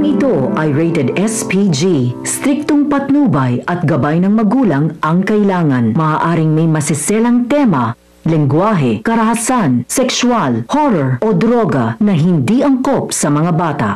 ito ay rated SPG. Striktong patnubay at gabay ng magulang ang kailangan. Maaaring may masiselang tema, lengguwahe, karahasan, sexual, horror o droga na hindi angkop sa mga bata.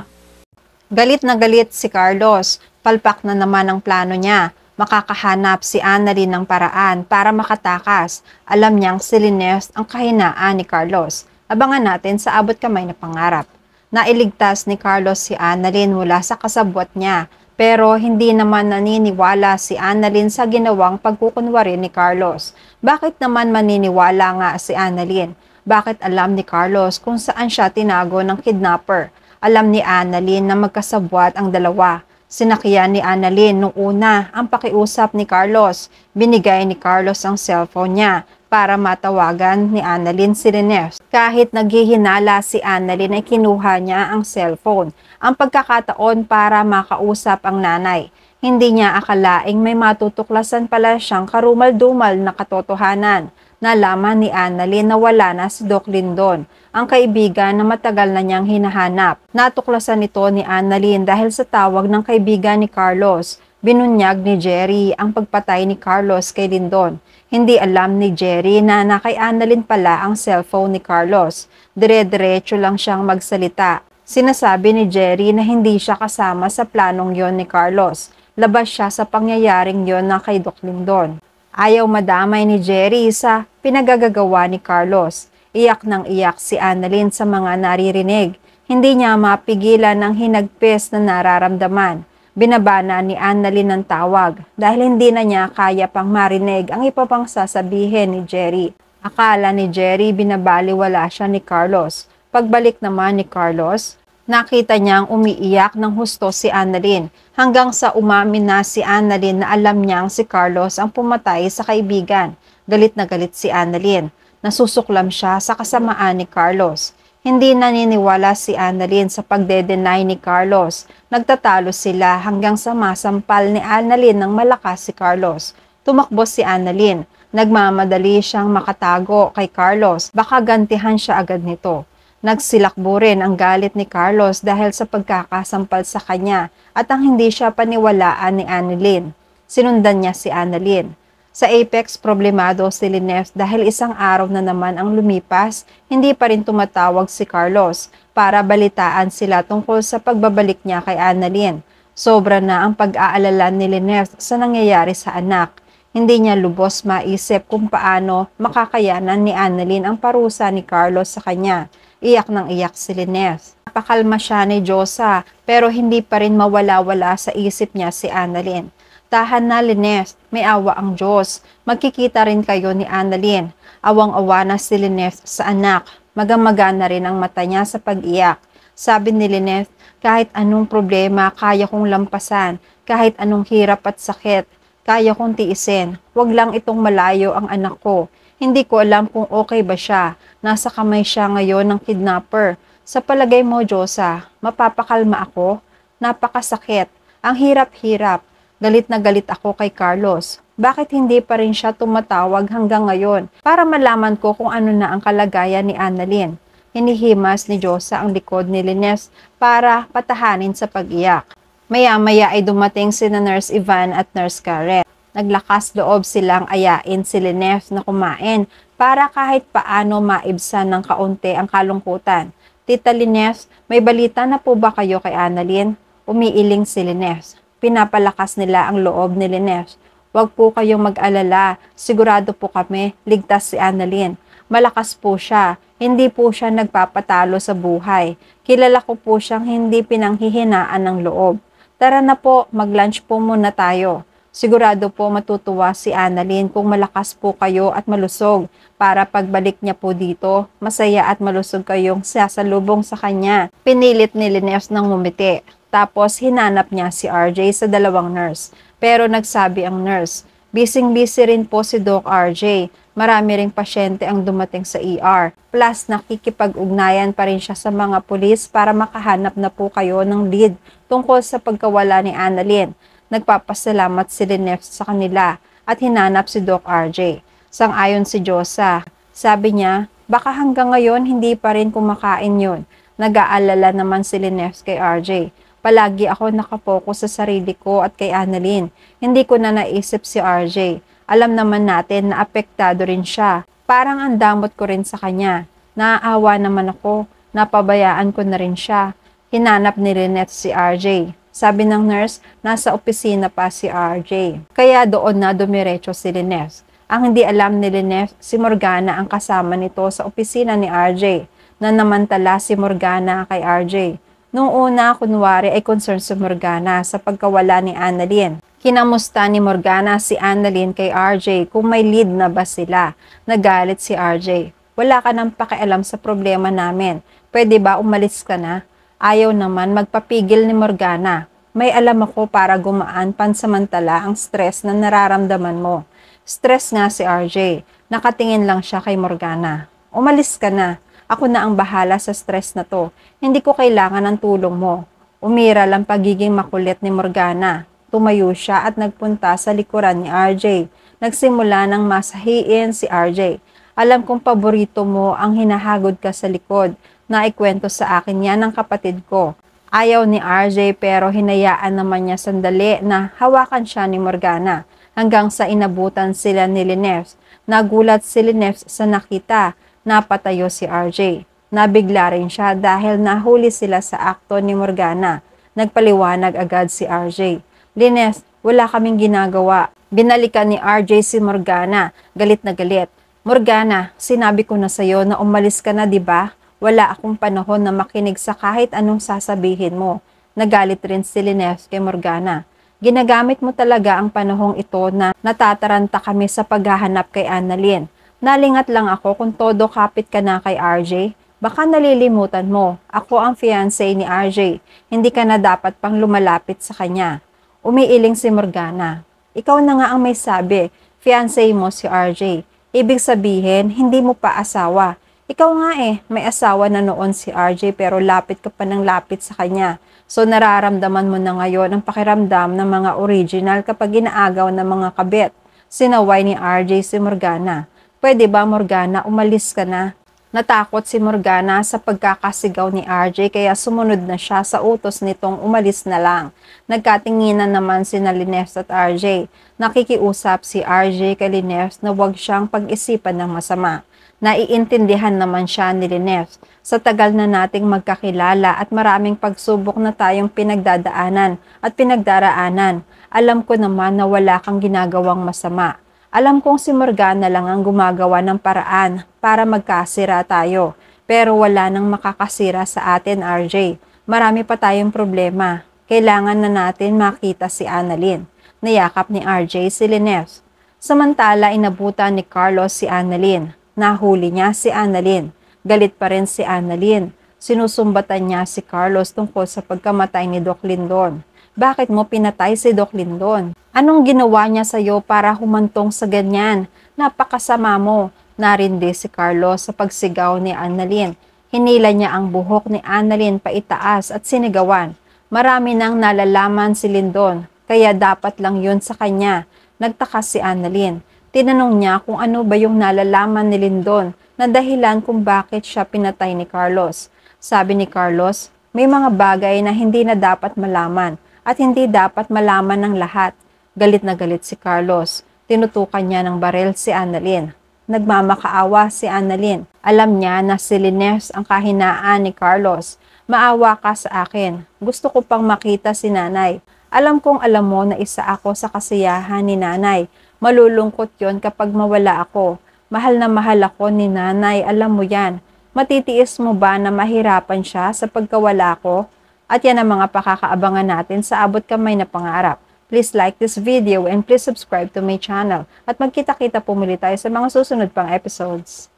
Galit na galit si Carlos. Palpak na naman ang plano niya. Makakahanap si Annalyn ng paraan para makatakas. Alam niyang si Lineth ang kahinaan ni Carlos. Abangan natin sa abot kamay na pangarap. Nailigtas ni Carlos si Annalyn mula sa kasabwat niya, pero hindi naman naniniwala si Annalyn sa ginawang pagkukunwari ni Carlos. Bakit naman maniniwala nga si Annalyn? Bakit alam ni Carlos kung saan siya tinago ng kidnapper? Alam ni Annalyn na magkasabwat ang dalawa. Sinakyan ni Annalyn nung una ang pakiusap ni Carlos. Binigay ni Carlos ang cellphone niya para matawagan ni Annalyn si Lineth. Kahit naghihinala si Annalyn ay kinuha niya ang cellphone. Ang pagkakataon para makausap ang nanay. Hindi niya akalaing may matutuklasan pala siyang karumal-dumal na katotohanan. Nalaman ni Annalyn na wala na si Doc Lindon, ang kaibigan na matagal na niyang hinahanap. Natuklasan ito ni Annalyn dahil sa tawag ng kaibigan ni Carlos. Binunyag ni Jerry ang pagpatay ni Carlos kay Lindon. Hindi alam ni Jerry na kay Annalyn pala ang cellphone ni Carlos. Dire-diretso lang siyang magsalita. Sinasabi ni Jerry na hindi siya kasama sa planong yon ni Carlos. Labas siya sa pangyayaring yon na kay Doc Lindon. Ayaw madamay ni Jerry sa pinagagagawa ni Carlos. Iyak ng iyak si Annalyn sa mga naririnig. Hindi niya mapigilan ang hinagpis na nararamdaman. Binabana ni Annalyn ng tawag dahil hindi na niya kaya pang marinig ang iba pang sasabihin ni Jerry. Akala ni Jerry binabaliwala siya ni Carlos. Pagbalik naman ni Carlos, nakita niyang umiiyak ng husto si Annalyn hanggang sa umamin na si Annalyn na alam niyang si Carlos ang pumatay sa kaibigan. Galit na galit si Annalyn. Nasusuklam siya sa kasamaan ni Carlos. Hindi naniniwala si Annalyn sa pagde-deny ni Carlos. Nagtatalo sila hanggang sa masampal ni Annalyn ng malakas si Carlos. Tumakbo si Annalyn. Nagmamadali siyang makatago kay Carlos. Baka gantihan siya agad nito. Nagsilakbo rin ang galit ni Carlos dahil sa pagkakasampal sa kanya at ang hindi siya paniwalaan ni Annalyn. Sinundan niya si Annalyn. Sa Apex, problemado si Lineth dahil isang araw na naman ang lumipas, hindi pa rin tumatawag si Carlos para balitaan sila tungkol sa pagbabalik niya kay Annalyn. Sobra na ang pag-aalala ni Lineth sa nangyayari sa anak. Hindi niya lubos maisip kung paano makakayanan ni Annalyn ang parusa ni Carlos sa kanya. Iyak ng iyak si Lineth. Napakalma siya ni Josa pero hindi pa rin mawala-wala sa isip niya si Annalyn. Tahan na Lineth, may awa ang Diyos. Magkikita rin kayo ni Annalyn. Awang-awa na si Lineth sa anak. Magamaga na rin ang mata niya sa pag-iyak. Sabi ni Lineth, kahit anong problema kaya kong lampasan. Kahit anong hirap at sakit, kaya kong tiisin. Huwag lang itong malayo ang anak ko. Hindi ko alam kung okay ba siya. Nasa kamay siya ngayon ng kidnapper. Sa palagay mo, Josa, mapapakalma ako? Napakasakit. Ang hirap-hirap. Galit na galit ako kay Carlos. Bakit hindi pa rin siya tumatawag hanggang ngayon para malaman ko kung ano na ang kalagayan ni Annalyn? Hinihimas ni Josa ang likod ni Lineth para patahanin sa pag-iyak. Maya-maya ay dumating si Nurse Ivan at Nurse Karen. Naglakas loob silang ayain si Lineth na kumain para kahit paano maibsan ng kaunti ang kalungkutan. Tita Lineth, may balita na po ba kayo kay Annalyn? Umiiling si Lineth. Pinapalakas nila ang loob ni Lineth. Huwag po kayong mag-alala. Sigurado po kami, ligtas si Annalyn. Malakas po siya. Hindi po siya nagpapatalo sa buhay. Kilala ko po siyang hindi pinanghihinaan ng loob. Tara na po, mag-lunch po muna tayo. Sigurado po matutuwa si Annalyn kung malakas po kayo at malusog. Para pagbalik niya po dito, masaya at malusog kayong sasalubong sa kanya. Pinilit ni Lineth ng ngumiti. Tapos hinanap niya si RJ sa dalawang nurse. Pero nagsabi ang nurse, busy-busy rin po si Doc RJ. Marami ring pasyente ang dumating sa ER. Plus nakikipag-ugnayan pa rin siya sa mga pulis para makahanap na po kayo ng lead tungkol sa pagkawala ni Annalyn. Nagpapasalamat si Lineth sa kanila at hinanap si Doc RJ. Sang-ayon si Josa. Sabi niya, baka hanggang ngayon hindi pa rin kumakain yun. Nag-aalala naman si Lineth kay RJ. Palagi ako nakapokus sa sarili ko at kay Annalyn. Hindi ko na naisip si RJ. Alam naman natin na apektado rin siya. Parang ang damot ko rin sa kanya. Naaawa naman ako. Napabayaan ko na rin siya. Hinanap ni Lynette si RJ. Sabi ng nurse, nasa opisina pa si RJ. Kaya doon na dumiretso si Lynette. Ang hindi alam ni Lynette, si Morgana ang kasama nito sa opisina ni RJ. Nanamantala si Morgana kay RJ. Noong una, kunwari ay concern si Morgana sa pagkawala ni Annalyn. Kinamusta ni Morgana si Annalyn kay RJ kung may lead na ba sila. Nagalit si RJ. Wala ka nang pakialam sa problema namin. Pwede ba umalis ka na? Ayaw naman magpapigil ni Morgana. May alam ako para gumaan pansamantala ang stress na nararamdaman mo. Stress nga si RJ. Nakatingin lang siya kay Morgana. Umalis ka na. Ako na ang bahala sa stress na to. Hindi ko kailangan ng tulong mo. Umira lang pagiging makulit ni Morgana. Tumayo siya at nagpunta sa likuran ni RJ. Nagsimula ng masahiin si RJ. Alam kong paborito mo ang hinahagod ka sa likod. Naikwento sa akin yan ng kapatid ko. Ayaw ni RJ pero hinayaan naman niya sandali na hawakan siya ni Morgana. Hanggang sa inabutan sila ni Lynette. Nagulat si Lynette sa nakita. Napatayo si RJ. Nabigla rin siya dahil nahuli sila sa akto ni Morgana. Nagpaliwanag agad si RJ. Lynette, wala kaming ginagawa. Binalikan ni RJ si Morgana. Galit na galit. Morgana, sinabi ko na sa'yo na umalis ka na, di ba? Wala akong panahon na makinig sa kahit anong sasabihin mo. Nagalit rin si Lynette kay Morgana. Ginagamit mo talaga ang panahong ito na natataranta kami sa paghahanap kay Annalyn. Nalingat lang ako kung todo kapit ka na kay RJ. Baka nalilimutan mo, ako ang fiancé ni RJ. Hindi ka na dapat pang lumalapit sa kanya. Umiiling si Morgana. Ikaw na nga ang may sabi, fiancé mo si RJ. Ibig sabihin, hindi mo pa asawa. Ikaw nga may asawa na noon si RJ pero lapit ka pa ng lapit sa kanya. So nararamdaman mo na ngayon ang pakiramdam ng mga original kapag inaagaw ng mga kabit. Sinaway ni RJ si Morgana. Pwede ba Morgana, umalis ka na? Natakot si Morgana sa pagkakasigaw ni RJ kaya sumunod na siya sa utos nitong umalis na lang. Nagkatinginan naman si Lynette at RJ. Nakikiusap si RJ kay Lynette na huwag siyang pag-isipan ng masama. Naiintindihan naman siya ni Lynette. Sa tagal na nating magkakilala at maraming pagsubok na tayong pinagdadaanan at pinagdaraanan, alam ko naman na wala kang ginagawang masama. Alam kong si Morgana lang ang gumagawa ng paraan para magkasira tayo. Pero wala nang makakasira sa atin, RJ. Marami pa tayong problema. Kailangan na natin makita si Annalyn. Niyakap ni RJ si Lynette. Samantala, inabutan ni Carlos si Annalyn. Nahuli niya si Annalyn. Galit pa rin si Annalyn. Sinusumbatan niya si Carlos tungkol sa pagkamatay ni Doc Lindon. Bakit mo pinatay si Doc Lindon? Anong ginawa niya sa'yo para humantong sa ganyan? Napakasama mo. Narindi si Carlos sa pagsigaw ni Annalyn. Hinila niya ang buhok ni Annalyn paitaas at sinigawan. Marami nang nalalaman si Lindon, kaya dapat lang yun sa kanya. Nagtaka si Annalyn. Tinanong niya kung ano ba yung nalalaman ni Lindon na dahilan kung bakit siya pinatay ni Carlos. Sabi ni Carlos, may mga bagay na hindi na dapat malaman at hindi dapat malaman ng lahat. Galit na galit si Carlos. Tinutukan niya ng baril si Annalyn. Nagmamakaawa si Annalyn. Alam niya na si Lynette ang kahinaan ni Carlos. Maawa ka sa akin. Gusto ko pang makita si nanay. Alam kong alam mo na isa ako sa kasiyahan ni nanay. Malulungkot yon kapag mawala ako. Mahal na mahal ako ni nanay, alam mo yan. Matitiis mo ba na mahirapan siya sa pagkawala ko? At yan ang mga pakakaabangan natin sa abot kamay na pangarap. Please like this video and please subscribe to my channel. At magkita-kita pumuli tayo sa mga susunod pang episodes.